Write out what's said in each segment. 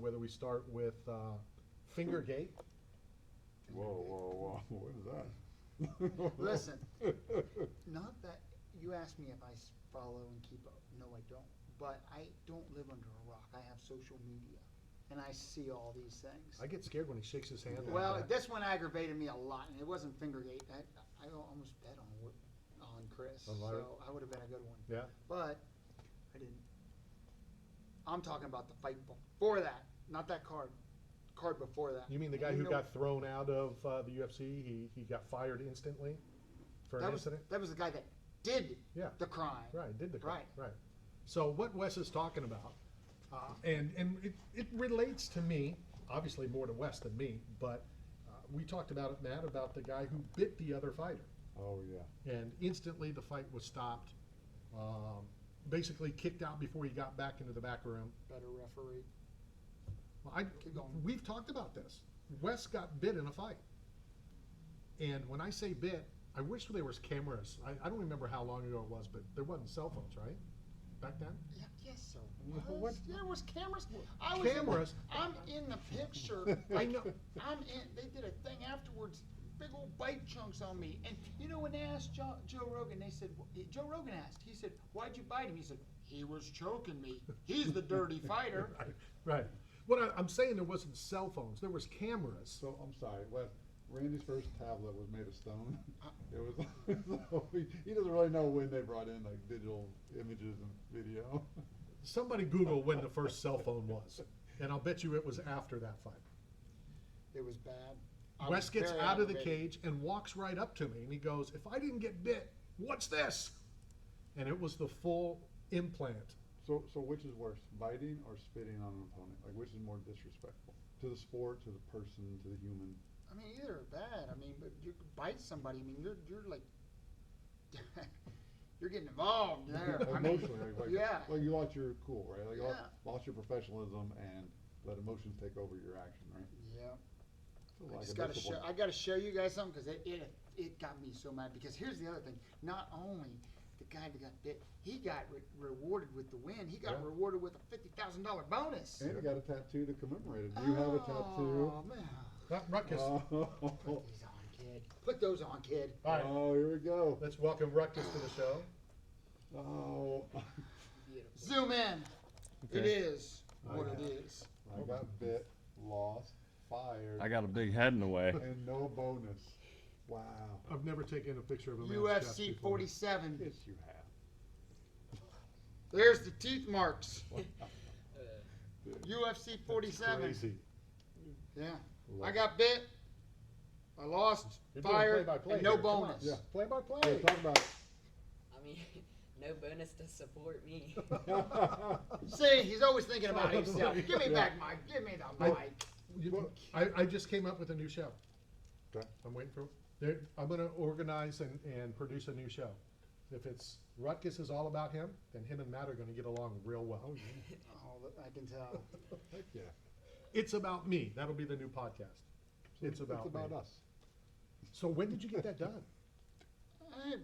whether we start with Fingergate. Whoa, what is that? Listen, not that, you asked me if I follow and keep up. No, I don't. But I don't live under a rock. I have social media, and I see all these things. I get scared when he shakes his hand like Well, that. this one aggravated me a lot, and it wasn't Fingergate. I almost bet on Chris, On Larry? so I would have been a good one. Yeah. But I didn't. I'm talking about the fight before that, not that card. Card before that. You mean the guy who got thrown out of the UFC? He got fired instantly for an incident? That was the guy that did Yeah. the crime. Right, did the crime. Right. Right. So what Wes is talking about, and it relates to me, obviously more to Wes than me, but we talked about it, Matt, about the guy who bit the other fighter. Oh, yeah. And instantly the fight was stopped, basically kicked out before he got back into the back room. Better referee. Well, Keep going. we've talked about this. Wes got bit in a fight. And when I say bit, I wish there was cameras. I don't remember how long ago it was, but there wasn't cell phones, right? Back then? Yeah, yes, sir. What? There was cameras. Cameras? I'm in the picture. I know. They did a thing afterwards. Big old bite chunks on me. And you know when they asked Joe Rogan, they said, Joe Rogan asked, he said, why'd you bite him? He said, he was choking me. He's the dirty fighter. Right. What I'm saying, there wasn't cell phones. There was cameras. So, I'm sorry, Randy's first tablet was made of stone. It was, he doesn't really know when they brought in like digital images and video. Somebody Google when the first cell phone was, and I'll bet you it was after that fight. It was bad. Wes gets out of the cage and walks right up to me, and he goes, if I didn't get bit, what's this? And it was the full implant. So which is worse, biting or spitting on an opponent? Like, which is more disrespectful to the sport, to the person, to the human? I mean, either are bad. I mean, but you bite somebody. I mean, you're like, you're getting involved there. Emotionally, like, yeah. Like you lost your cool, right? Like Yeah. lost your professionalism and let emotions take over your action, right? Yeah. So I like just a gotta discipline. show. I gotta show you guys something because it got me so mad. Because here's the other thing. Not only the guy that got bit, he got rewarded with the win. He got rewarded with a $50,000 bonus. And he got a tattoo to commemorate it. Do you have a tattoo? Oh man. Ruckus. Put these on, kid. Put those on, kid. All right, Oh, here we go. let's welcome Ruckus to the show. Oh, Beautiful. Zoom in. It is what it is. I got bit, lost, fired, I got a big head in the way. and no bonus. Wow. I've never taken a picture of a man's chest UFC before. 47. Yes, you have. There's the teeth marks. Dude. UFC 47. Crazy. Yeah. Love I got bit. I lost, You're doing fired, play-by-play and no here. Come on. bonus. Yeah. Play by Yeah, play. talk about it. I mean, no bonus to support me. See, he's always thinking about himself. Give me back my, give me the mic. I just came up with a new show. Okay. I'm waiting for. I'm going to organize and produce a new show. If it's Ruckus is all about him, then him and Matt are going to get along real well. Oh, I can tell. Heck yeah. It's about me. That'll be the new podcast. It's about me. us. So when did you get that done?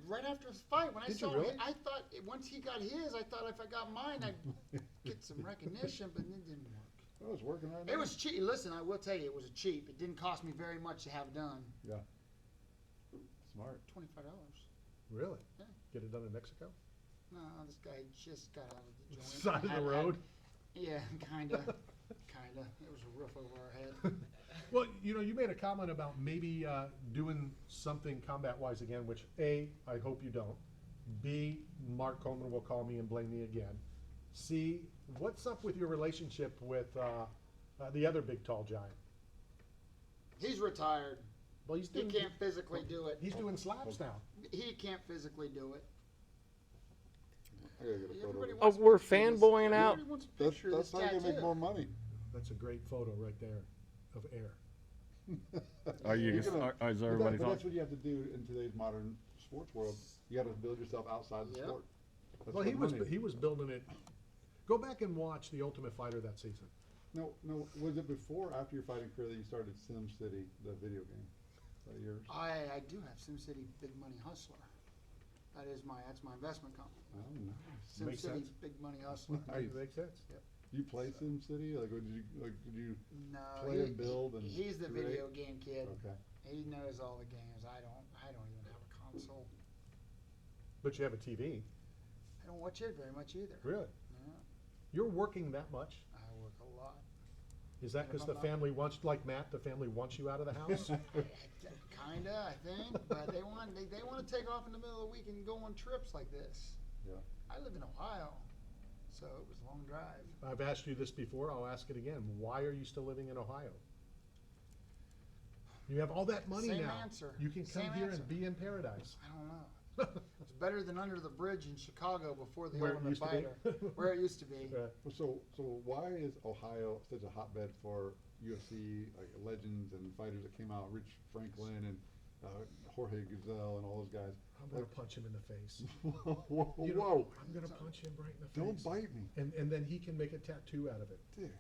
Right after his fight, when I Did you saw really? him, I thought once he got his, I thought if I got mine, I'd get some recognition, but it didn't work. Oh, it's working right now. It was cheap. Listen, I will tell you, it was cheap. It didn't cost me very much to have done. Yeah. Smart. $25. Really? Yeah. Get it done in Mexico? No, this guy just got out of the joint. Side of the road? Yeah, kinda. Kinda. It was a roof over our head. Well, you made a comment about maybe doing something combat-wise again, which A, I hope you don't. B, Mark Coleman will call me and blame me again. C, what's up with your relationship with the other big tall giant? He's retired. Well, he's He doing, can't physically do it. he's doing slaps now. He can't physically do it. I gotta get a photo. Everybody of wants Oh, we're a picture of this- fanboying out? Everybody wants a That's picture of that's this how you make tattoo. more money. That's a great photo right there of air. Are you? You're gonna- Is but everybody that's talking? what you have to do in today's modern sports world. You got to build yourself outside the Yep. sport. That's Well, he what was money- building it. Go back and watch The Ultimate Fighter that season. No. Was it before or after your fighting career that you started Sim City, the video game? Is that yours? I do have SimCity Big Money Hustler. That's my investment company. Oh, nice. SimCity sense. Big Money Hustler. Makes sense. You You play SimCity? Like, did you No, play and build and he's the create? video game kid. Okay. He knows all the games. I don't even have a console. But you have a TV. I don't watch it very much either. Really? No, You're working that much? I work a lot. Is that because the Minimum. family wants, like Matt, the family wants you out of the house? Kinda, I think, but they want to take off in the middle of the week and go on trips like this. Yeah. I live in Ohio, so it was a long drive. I've asked you this before, I'll ask it again. Why are you still living in Ohio? You have all that money Same now. answer. You can come Same here answer. and be in paradise. I don't know. It's better than under the bridge in Chicago before the Where it Ultimate used to be. Fighter, where it used to be. Right. So why is Ohio such a hotbed for UFC like legends and fighters that came out? Rich Franklin and Jorge Gazelle and all those guys. I'm gonna punch him in the face. Whoa! You know, Whoa. I'm gonna punch him right in the Don't face. bite me. And then he can make a tattoo out of it. Dude.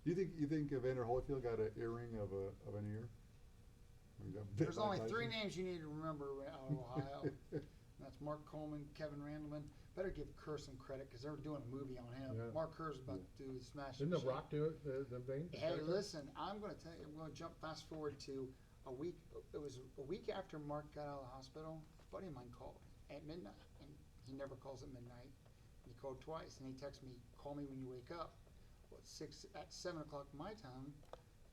You think Evander Holyfield got an earring of an ear? Or he got bit There's by only Tyson? 3 names you need to remember out of Ohio. That's Mark Coleman, Kevin Randleman. Better give Kerr some credit because they're doing a movie on him. Yeah. Mark Kerr's about to do the Smash. Didn't The Machine. Rock do it, the vein? Hey, listen, I'm going to tell you, I'm going to jump fast forward to a week. It was a week after Mark got out of the hospital. A buddy of mine called at midnight, and he never calls at midnight. He called twice, and he texted me, "Call me when you wake up." Well, at 7 o'clock my time,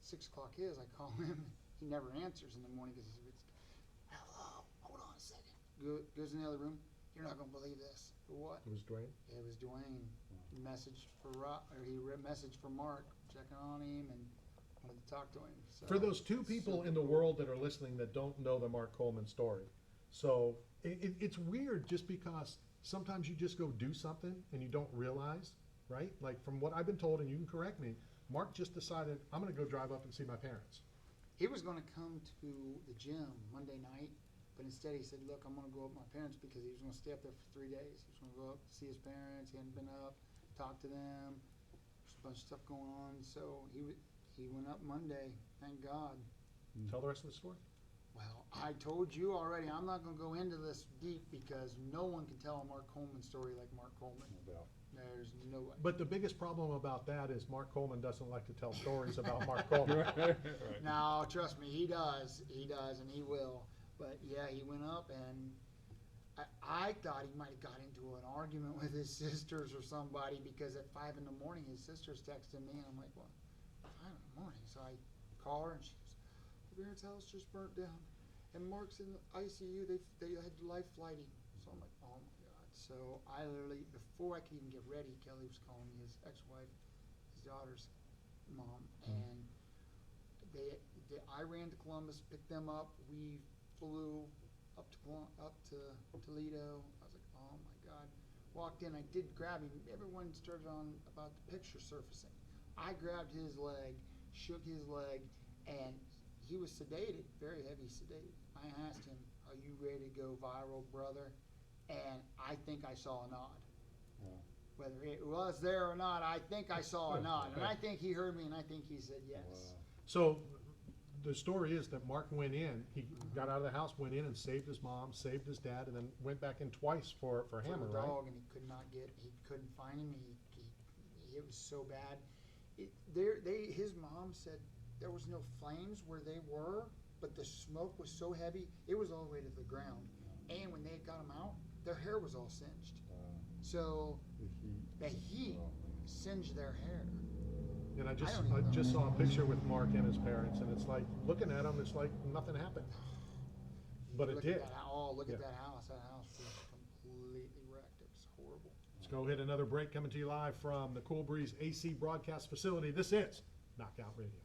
6 o'clock his. I call him. He never answers in the morning because he's, "Hello, hold on a second." Goes in the other room. "You're not going to believe this." "What?" It was Dwayne? It was Dwayne. He messaged for messaged for Mark, checking on him and wanted to talk to him. So, For those 2 people super in the cool. world that are listening that don't know the Mark Coleman story, so it's weird just because sometimes you just go do something and you don't realize, right? Like from what I've been told, and you can correct me, Mark just decided, I'm gonna go drive up and see my parents. He was going to come to the gym Monday night, but instead he said, "Look, I'm going to go up with my parents," because he was going to stay up there for 3 days. He was going to go up, see his parents. He hadn't been up, talk to them. There's a bunch of stuff going on. So he went up Monday. Thank God. Tell the rest of the story. Well, I told you already. I'm not going to go into this deep because no one can tell a Mark Coleman story like Mark Coleman. No doubt. There's no way. But the biggest problem about that is Mark Coleman doesn't like to tell stories about Mark Coleman. No, trust me, he does, and he will. But yeah, he went up, and I thought he might have got into an argument with his sisters or somebody, because at 5 in the morning his sisters texted me, and I'm like, "What? 5 in the morning?" So I call her, and she goes, "The parents' house just burnt down, and Mark's in the ICU. They had life flighting." So I'm like, "Oh my God!" So I literally, before I could even get ready, Kelly was calling me, his ex-wife, his daughter's mom, and I ran to Columbus, picked them up. We flew up to Toledo. I was like, "Oh my God!" Walked in. I did grab him. Everyone started on about the picture surfacing. I grabbed his leg, shook his leg, and he was sedated, very heavy sedated. I asked him, "Are you ready to go viral, brother?" And I think I saw a nod. Yeah. Whether it was there or not, I think I saw a nod. And I think he heard me, and I think he said yes. Wow. So the story is that Mark went in, he got out of the house, went in and saved his mom, saved his dad, and then went back in twice for Hammer, the right? dog, and he couldn't find him. It was so bad. His mom said there was no flames where they were, but the smoke was so heavy, it was all the way to the ground. And when they got him out, their hair was all singed. So the heat Oh, man. singed their hair. And I don't just even know. saw a picture with Mark and his parents, and it's like, looking at him, it's like nothing happened. But it Look did. At that, look Yeah. at that house. That house was completely wrecked. It was horrible. Let's go hit another break, coming to you live from the Cool Breeze AC broadcast facility. This is Knockout Radio.